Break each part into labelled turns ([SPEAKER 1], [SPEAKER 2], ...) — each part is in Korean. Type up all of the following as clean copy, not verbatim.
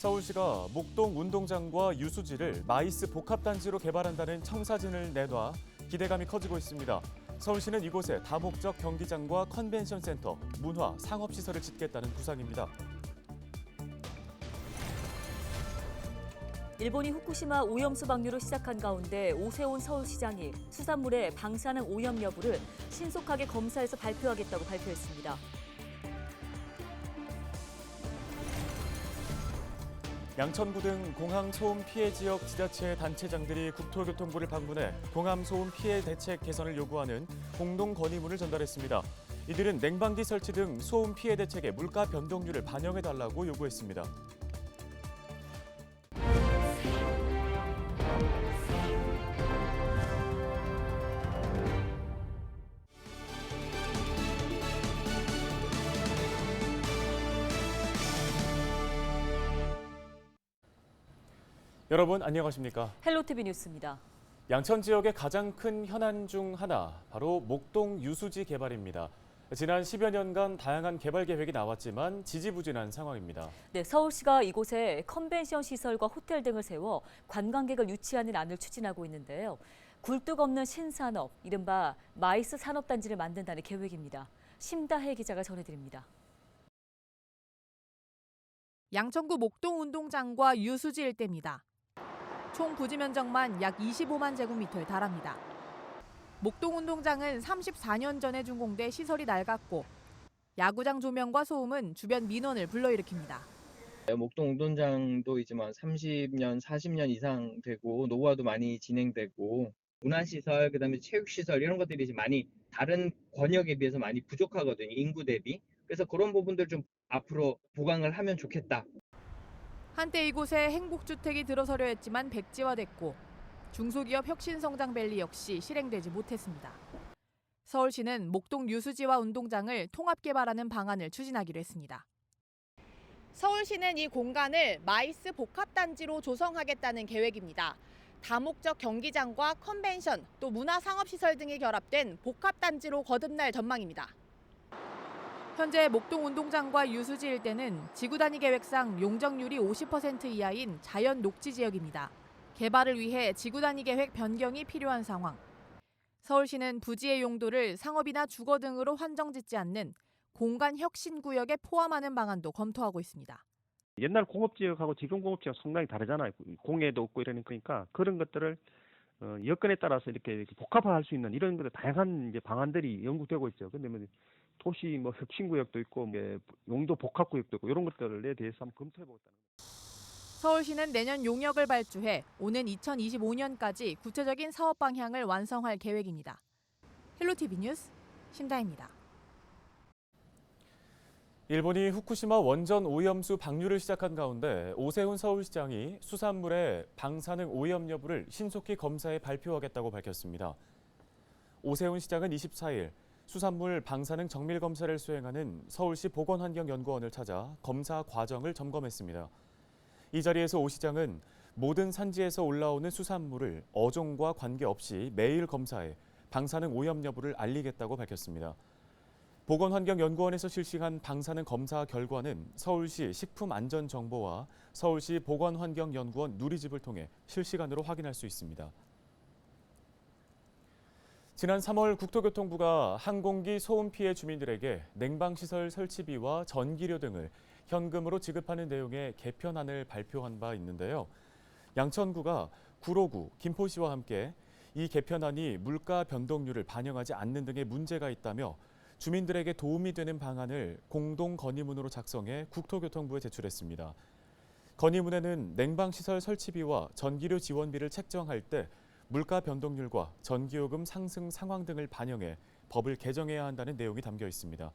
[SPEAKER 1] 서울시가 목동 운동장과 유수지를 마이스 복합단지로 개발한다는 청사진을 내놔 기대감이 커지고 있습니다. 서울시는 이곳에 다목적 경기장과 컨벤션 센터, 문화, 상업시설을 짓겠다는 구상입니다.
[SPEAKER 2] 일본이 후쿠시마 오염수 방류를 시작한 가운데 오세훈 서울시장이 수산물의 방사능 오염 여부를 신속하게 검사해서 발표하겠다고 발표했습니다.
[SPEAKER 1] 양천구 등 공항 소음 피해 지역 지자체 단체장들이 국토교통부를 방문해 공항 소음 피해 대책 개선을 요구하는 공동 건의문을 전달했습니다. 이들은 냉방기 설치 등 소음 피해 대책에 물가 변동률을 반영해달라고 요구했습니다. 여러분 안녕하십니까?
[SPEAKER 2] 헬로티비 뉴스입니다.
[SPEAKER 1] 양천 지역의 가장 큰 현안 중 하나, 바로 목동 유수지 개발입니다. 지난 10여 년간 다양한 개발 계획이 나왔지만 지지부진한 상황입니다.
[SPEAKER 2] 네, 서울시가 이곳에 컨벤션 시설과 호텔 등을 세워 관광객을 유치하는 안을 추진하고 있는데요. 굴뚝 없는 신산업, 이른바 마이스 산업단지를 만든다는 계획입니다. 심다혜 기자가 전해드립니다.
[SPEAKER 3] 양천구 목동 운동장과 유수지 일대입니다. 총 부지 면적만 약 25만 제곱미터에 달합니다. 목동 운동장은 34년 전에 준공돼 시설이 낡았고 야구장 조명과 소음은 주변 민원을 불러일으킵니다.
[SPEAKER 4] 목동 운동장도 이제 30년, 40년 이상 되고 노후화도 많이 진행되고 문화시설, 그다음에 체육시설 이런 것들이 이제 많이 다른 권역에 비해서 많이 부족하거든요. 인구 대비. 그래서 그런 부분들 좀 앞으로 보강을 하면 좋겠다.
[SPEAKER 3] 한때 이곳에 행복주택이 들어서려 했지만 백지화됐고 중소기업 혁신성장밸리 역시 실행되지 못했습니다. 서울시는 목동 유수지와 운동장을 통합 개발하는 방안을 추진하기로 했습니다. 서울시는 이 공간을 마이스 복합단지로 조성하겠다는 계획입니다. 다목적 경기장과 컨벤션, 또 문화상업시설 등이 결합된 복합단지로 거듭날 전망입니다. 현재 목동 운동장과 유수지 일대는 지구단위 계획상 용적률이 50% 이하인 자연 녹지 지역입니다. 개발을 위해 지구단위 계획 변경이 필요한 상황. 서울시는 부지의 용도를 상업이나 주거 등으로 한정짓지 않는 공간 혁신 구역에 포함하는 방안도 검토하고 있습니다.
[SPEAKER 5] 옛날 공업지역하고 지금 공업지역 상당히 다르잖아요. 공해도 없고 이러니까 그런 것들을 여건에 따라서 이렇게 복합화할 수 있는 이런 것들 다양한 이제 방안들이 연구되고 있죠. 근데 도시 혁신구역도 있고 용도 복합구역도 있고 이런 것들에 대해서 한번 검토해보겠다는 겁니다.
[SPEAKER 3] 서울시는 내년 용역을 발주해 오는 2025년까지 구체적인 사업 방향을 완성할 계획입니다. 헬로티비 뉴스 심다혜입니다.
[SPEAKER 1] 일본이 후쿠시마 원전 오염수 방류를 시작한 가운데 오세훈 서울시장이 수산물의 방사능 오염 여부를 신속히 검사해 발표하겠다고 밝혔습니다. 오세훈 시장은 24일 수산물 방사능 정밀 검사를 수행하는 서울시 보건환경연구원을 찾아 검사 과정을 점검했습니다. 이 자리에서 오 시장은 모든 산지에서 올라오는 수산물을 어종과 관계없이 매일 검사해 방사능 오염 여부를 알리겠다고 밝혔습니다. 보건환경연구원에서 실시한 방사능 검사 결과는 서울시 식품안전정보와 서울시 보건환경연구원 누리집을 통해 실시간으로 확인할 수 있습니다. 지난 3월 국토교통부가 항공기 소음 피해 주민들에게 냉방시설 설치비와 전기료 등을 현금으로 지급하는 내용의 개편안을 발표한 바 있는데요. 양천구가 구로구, 김포시와 함께 이 개편안이 물가 변동률을 반영하지 않는 등의 문제가 있다며 주민들에게 도움이 되는 방안을 공동 건의문으로 작성해 국토교통부에 제출했습니다. 건의문에는 냉방시설 설치비와 전기료 지원비를 책정할 때 물가 변동률과 전기요금 상승 상황 등을 반영해 법을 개정해야 한다는 내용이 담겨 있습니다.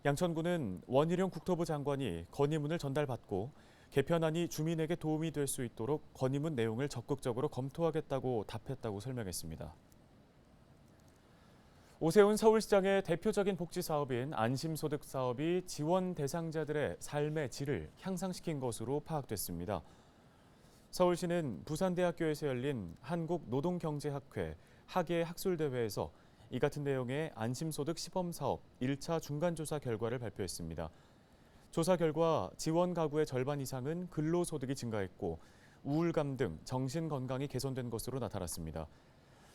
[SPEAKER 1] 양천구는 원희룡 국토부 장관이 건의문을 전달받고 개편안이 주민에게 도움이 될 수 있도록 건의문 내용을 적극적으로 검토하겠다고 답했다고 설명했습니다. 오세훈 서울시장의 대표적인 복지 사업인 안심소득 사업이 지원 대상자들의 삶의 질을 향상시킨 것으로 파악됐습니다. 서울시는 부산대학교에서 열린 한국노동경제학회 학예 학술대회에서 이 같은 내용의 안심소득 시범사업 1차 중간조사 결과를 발표했습니다. 조사 결과 지원 가구의 절반 이상은 근로소득이 증가했고 우울감 등 정신 건강이 개선된 것으로 나타났습니다.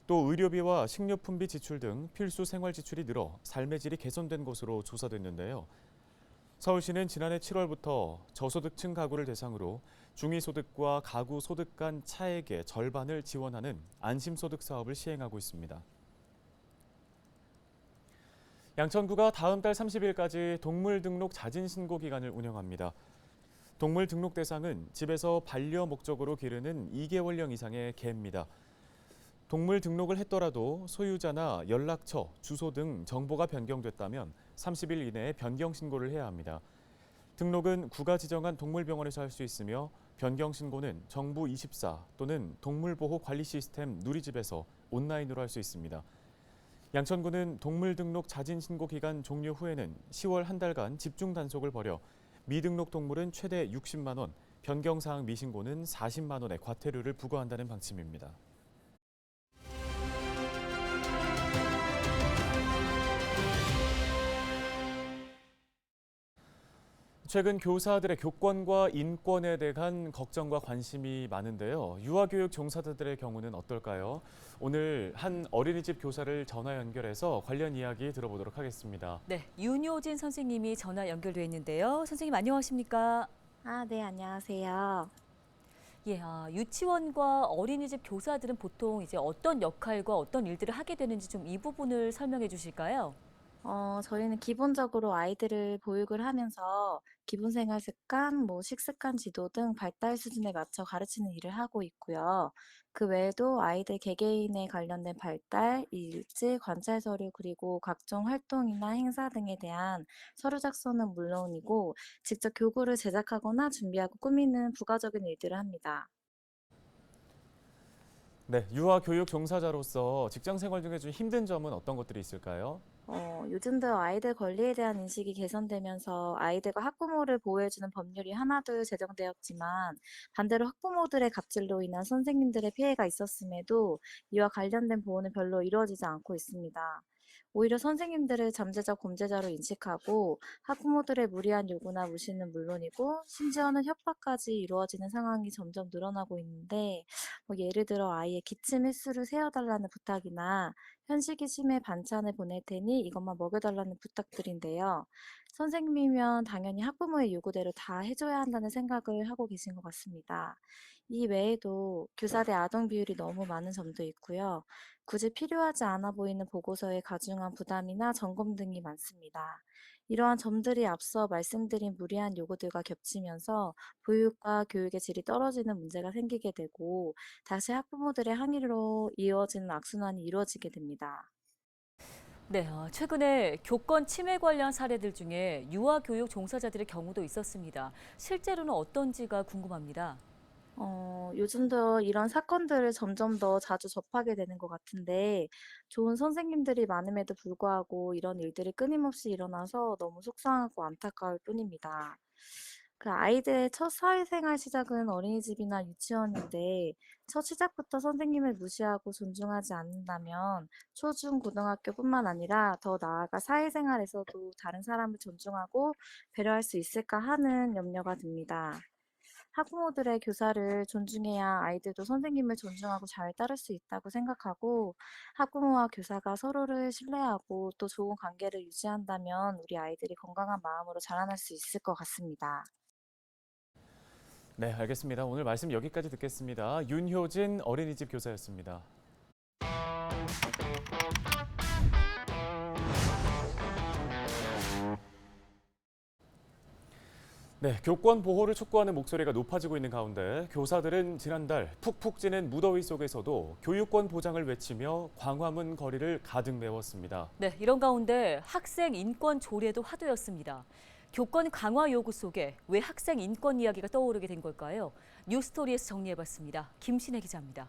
[SPEAKER 1] 또 의료비와 식료품비 지출 등 필수 생활 지출이 늘어 삶의 질이 개선된 것으로 조사됐는데요. 서울시는 지난해 7월부터 저소득층 가구를 대상으로 중위소득과 가구 소득 간 차액의 절반을 지원하는 안심소득 사업을 시행하고 있습니다. 양천구가 다음 달 30일까지 동물 등록 자진 신고 기간을 운영합니다. 동물 등록 대상은 집에서 반려 목적으로 기르는 2개월령 이상의 개입니다. 동물 등록을 했더라도 소유자나 연락처, 주소 등 정보가 변경됐다면 30일 이내에 변경 신고를 해야 합니다. 등록은 구가 지정한 동물병원에서 할 수 있으며 변경 신고는 정부24 또는 동물보호 관리 시스템 누리집에서 온라인으로 할 수 있습니다. 양천구는 동물 등록 자진 신고 기간 종료 후에는 10월 한 달간 집중 단속을 벌여 미등록 동물은 최대 60만 원, 변경 사항 미신고는 40만 원의 과태료를 부과한다는 방침입니다. 최근 교사들의 교권과 인권에 대한 걱정과 관심이 많은데요. 유아교육 종사자들의 경우는 어떨까요? 오늘 한 어린이집 교사를 전화 연결해서 관련 이야기 들어보도록 하겠습니다.
[SPEAKER 2] 네, 윤효진 선생님이 전화 연결돼 있는데요. 선생님 안녕하십니까?
[SPEAKER 6] 네, 안녕하세요.
[SPEAKER 2] 예, 유치원과 어린이집 교사들은 보통 이제 어떤 역할과 어떤 일들을 하게 되는지 좀 이 부분을 설명해 주실까요?
[SPEAKER 6] 저희는 기본적으로 아이들을 보육을 하면서 기본 생활 습관, 식습관 지도 등 발달 수준에 맞춰 가르치는 일을 하고 있고요. 그 외에도 아이들 개개인에 관련된 발달, 일지, 관찰 서류, 그리고 각종 활동이나 행사 등에 대한 서류 작성은 물론이고, 직접 교구를 제작하거나 준비하고 꾸미는 부가적인 일들을 합니다.
[SPEAKER 1] 네, 유아교육 종사자로서 직장 생활 중에 좀 힘든 점은 어떤 것들이 있을까요?
[SPEAKER 6] 요즘 들어 아이들 권리에 대한 인식이 개선되면서 아이들과 학부모를 보호해주는 법률이 하나둘 제정되었지만 반대로 학부모들의 갑질로 인한 선생님들의 피해가 있었음에도 이와 관련된 보호는 별로 이루어지지 않고 있습니다. 오히려 선생님들을 잠재적 범죄자로 인식하고 학부모들의 무리한 요구나 무시는 물론이고 심지어는 협박까지 이루어지는 상황이 점점 늘어나고 있는데 예를 들어 아이의 기침 횟수를 세어달라는 부탁이나 현식이 심해 반찬을 보낼 테니 이것만 먹여달라는 부탁들인데요. 선생님이면 당연히 학부모의 요구대로 다 해줘야 한다는 생각을 하고 계신 것 같습니다. 이 외에도 교사 대 아동 비율이 너무 많은 점도 있고요. 굳이 필요하지 않아 보이는 보고서에 가중한 부담이나 점검 등이 많습니다. 이러한 점들이 앞서 말씀드린 무리한 요구들과 겹치면서 보육과 교육의 질이 떨어지는 문제가 생기게 되고 다시 학부모들의 항의로 이어지는 악순환이 이루어지게 됩니다.
[SPEAKER 2] 네, 최근에 교권 침해 관련 사례들 중에 유아교육 종사자들의 경우도 있었습니다. 실제로는 어떤지가 궁금합니다.
[SPEAKER 6] 요즘도 이런 사건들을 점점 더 자주 접하게 되는 것 같은데, 좋은 선생님들이 많음에도 불구하고 이런 일들이 끊임없이 일어나서 너무 속상하고 안타까울 뿐입니다. 그 아이들의 첫 사회생활 시작은 어린이집이나 유치원인데, 첫 시작부터 선생님을 무시하고 존중하지 않는다면, 초, 중, 고등학교뿐만 아니라 더 나아가 사회생활에서도 다른 사람을 존중하고 배려할 수 있을까 하는 염려가 듭니다. 학부모들의 교사를 존중해야 아이들도 선생님을 존중하고 잘 따를 수 있다고 생각하고 학부모와 교사가 서로를 신뢰하고 또 좋은 관계를 유지한다면 우리 아이들이 건강한 마음으로 자라날 수 있을 것 같습니다.
[SPEAKER 1] 네, 알겠습니다. 오늘 말씀 여기까지 듣겠습니다. 윤효진 어린이집 교사였습니다. 네, 교권 보호를 촉구하는 목소리가 높아지고 있는 가운데 교사들은 지난달 푹푹 찌는 무더위 속에서도 교육권 보장을 외치며 광화문 거리를 가득 메웠습니다.
[SPEAKER 2] 네, 이런 가운데 학생 인권 조례도 화두였습니다. 교권 강화 요구 속에 왜 학생 인권 이야기가 떠오르게 된 걸까요? 뉴스토리에서 정리해봤습니다. 김신혜 기자입니다.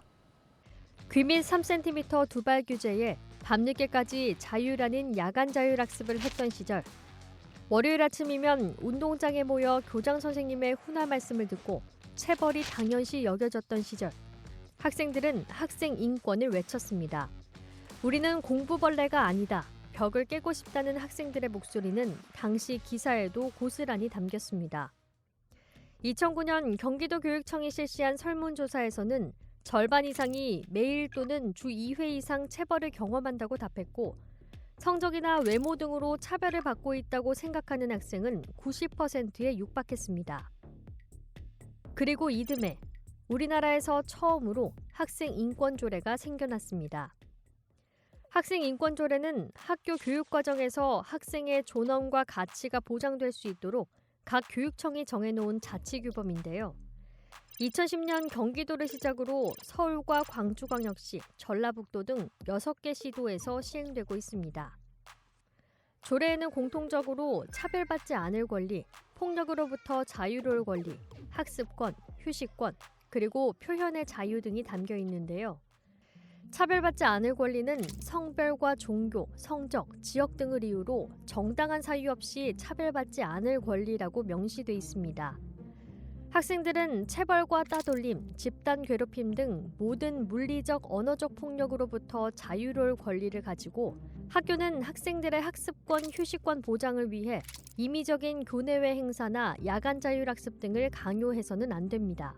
[SPEAKER 7] 귀밀 3cm 두발 규제에 밤늦게까지 자율 아닌 야간 자율학습을 했던 시절. 월요일 아침이면 운동장에 모여 교장 선생님의 훈화 말씀을 듣고 체벌이 당연시 여겨졌던 시절. 학생들은 학생 인권을 외쳤습니다. 우리는 공부벌레가 아니다. 벽을 깨고 싶다는 학생들의 목소리는 당시 기사에도 고스란히 담겼습니다. 2009년 경기도교육청이 실시한 설문조사에서는 절반 이상이 매일 또는 주 2회 이상 체벌을 경험한다고 답했고, 성적이나 외모 등으로 차별을 받고 있다고 생각하는 학생은 90%에 육박했습니다. 그리고 이듬해 우리나라에서 처음으로 학생 인권 조례가 생겨났습니다. 학생 인권 조례는 학교 교육 과정에서 학생의 존엄과 가치가 보장될 수 있도록 각 교육청이 정해놓은 자치규범인데요. 2010년 경기도를 시작으로 서울과 광주광역시, 전라북도 등 6개 시도에서 시행되고 있습니다. 조례에는 공통적으로 차별받지 않을 권리, 폭력으로부터 자유로울 권리, 학습권, 휴식권, 그리고 표현의 자유 등이 담겨 있는데요. 차별받지 않을 권리는 성별과 종교, 성적, 지역 등을 이유로 정당한 사유 없이 차별받지 않을 권리라고 명시돼 있습니다. 학생들은 체벌과 따돌림, 집단 괴롭힘 등 모든 물리적, 언어적 폭력으로부터 자유로울 권리를 가지고 학교는 학생들의 학습권, 휴식권 보장을 위해 임의적인 교내외 행사나 야간 자율학습 등을 강요해서는 안 됩니다.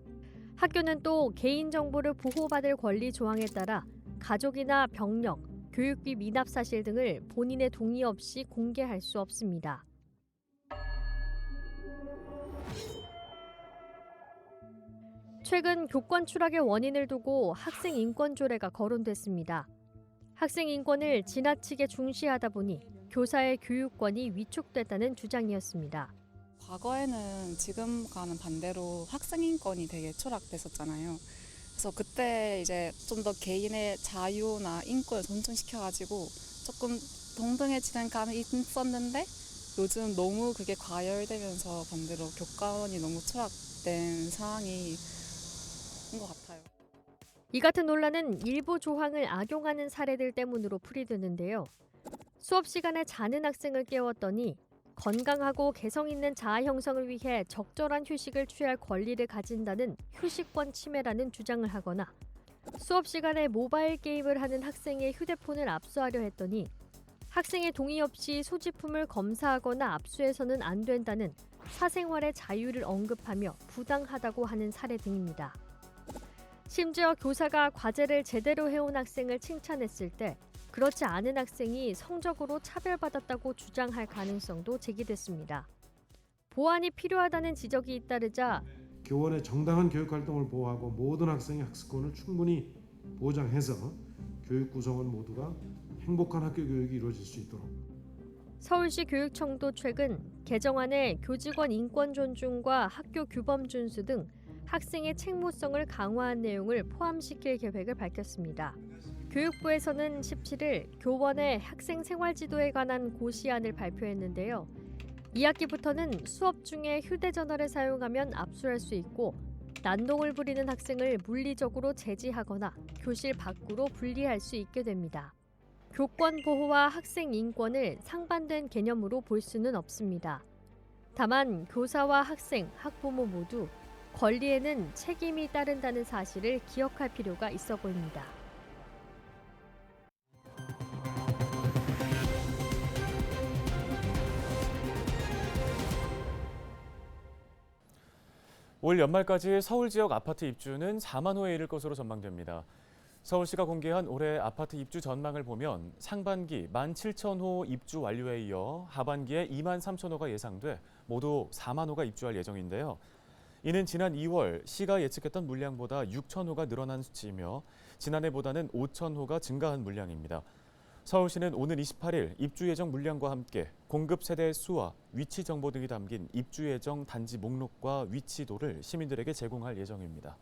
[SPEAKER 7] 학교는 또 개인정보를 보호받을 권리 조항에 따라 가족이나 병력, 교육비 미납 사실 등을 본인의 동의 없이 공개할 수 없습니다. 최근 교권 추락의 원인을 두고 학생 인권 조례가 거론됐습니다. 학생 인권을 지나치게 중시하다 보니 교사의 교육권이 위축됐다는 주장이었습니다.
[SPEAKER 8] 과거에는 지금과는 반대로 학생 인권이 되게 추락됐었잖아요. 그래서 그때 이제 좀 더 개인의 자유나 인권을 존중시켜가지고 조금 동등해지는 감이 있었는데, 요즘 너무 그게 과열되면서 반대로 교권이 너무 추락된 상황이 인 것 같아요.
[SPEAKER 7] 이 같은 논란은 일부 조항을 악용하는 사례들 때문으로 풀이되는데요. 수업 시간에 자는 학생을 깨웠더니 건강하고 개성 있는 자아 형성을 위해 적절한 휴식을 취할 권리를 가진다는 휴식권 침해라는 주장을 하거나, 수업 시간에 모바일 게임을 하는 학생의 휴대폰을 압수하려 했더니 학생의 동의 없이 소지품을 검사하거나 압수해서는 안 된다는 사생활의 자유를 언급하며 부당하다고 하는 사례 등입니다. 심지어 교사가 과제를 제대로 해온 학생을 칭찬했을 때 그렇지 않은 학생이 성적으로 차별받았다고 주장할 가능성도 제기됐습니다. 보완이 필요하다는 지적이 잇따르자
[SPEAKER 9] 교원의 정당한 교육활동을 보호하고 모든 학생의 학습권을 충분히 보장해서 교육 구성원 모두가 행복한 학교 교육이 이루어질 수 있도록.
[SPEAKER 7] 서울시 교육청도 최근 개정안에 교직원 인권 존중과 학교 규범 준수 등 학생의 책무성을 강화한 내용을 포함시킬 계획을 밝혔습니다. 교육부에서는 17일 교원의 학생 생활지도에 관한 고시안을 발표했는데요. 2학기부터는 수업 중에 휴대전화를 사용하면 압수할 수 있고, 난동을 부리는 학생을 물리적으로 제지하거나 교실 밖으로 분리할 수 있게 됩니다. 교권 보호와 학생 인권을 상반된 개념으로 볼 수는 없습니다. 다만 교사와 학생, 학부모 모두 권리에는 책임이 따른다는 사실을 기억할 필요가 있어 보입니다.
[SPEAKER 1] 올 연말까지 서울 지역 아파트 입주는 4만 호에 이를 것으로 전망됩니다. 서울시가 공개한 올해 아파트 입주 전망을 보면 상반기 17,000호 입주 완료에 이어 하반기에 23,000호가 예상돼 모두 4만 호가 입주할 예정인데요. 이는 지난 2월 시가 예측했던 물량보다 6,000호가 늘어난 수치이며 지난해보다는 5,000호가 증가한 물량입니다. 서울시는 오는 28일 입주 예정 물량과 함께 공급 세대 수와 위치 정보 등이 담긴 입주 예정 단지 목록과 위치도를 시민들에게 제공할 예정입니다.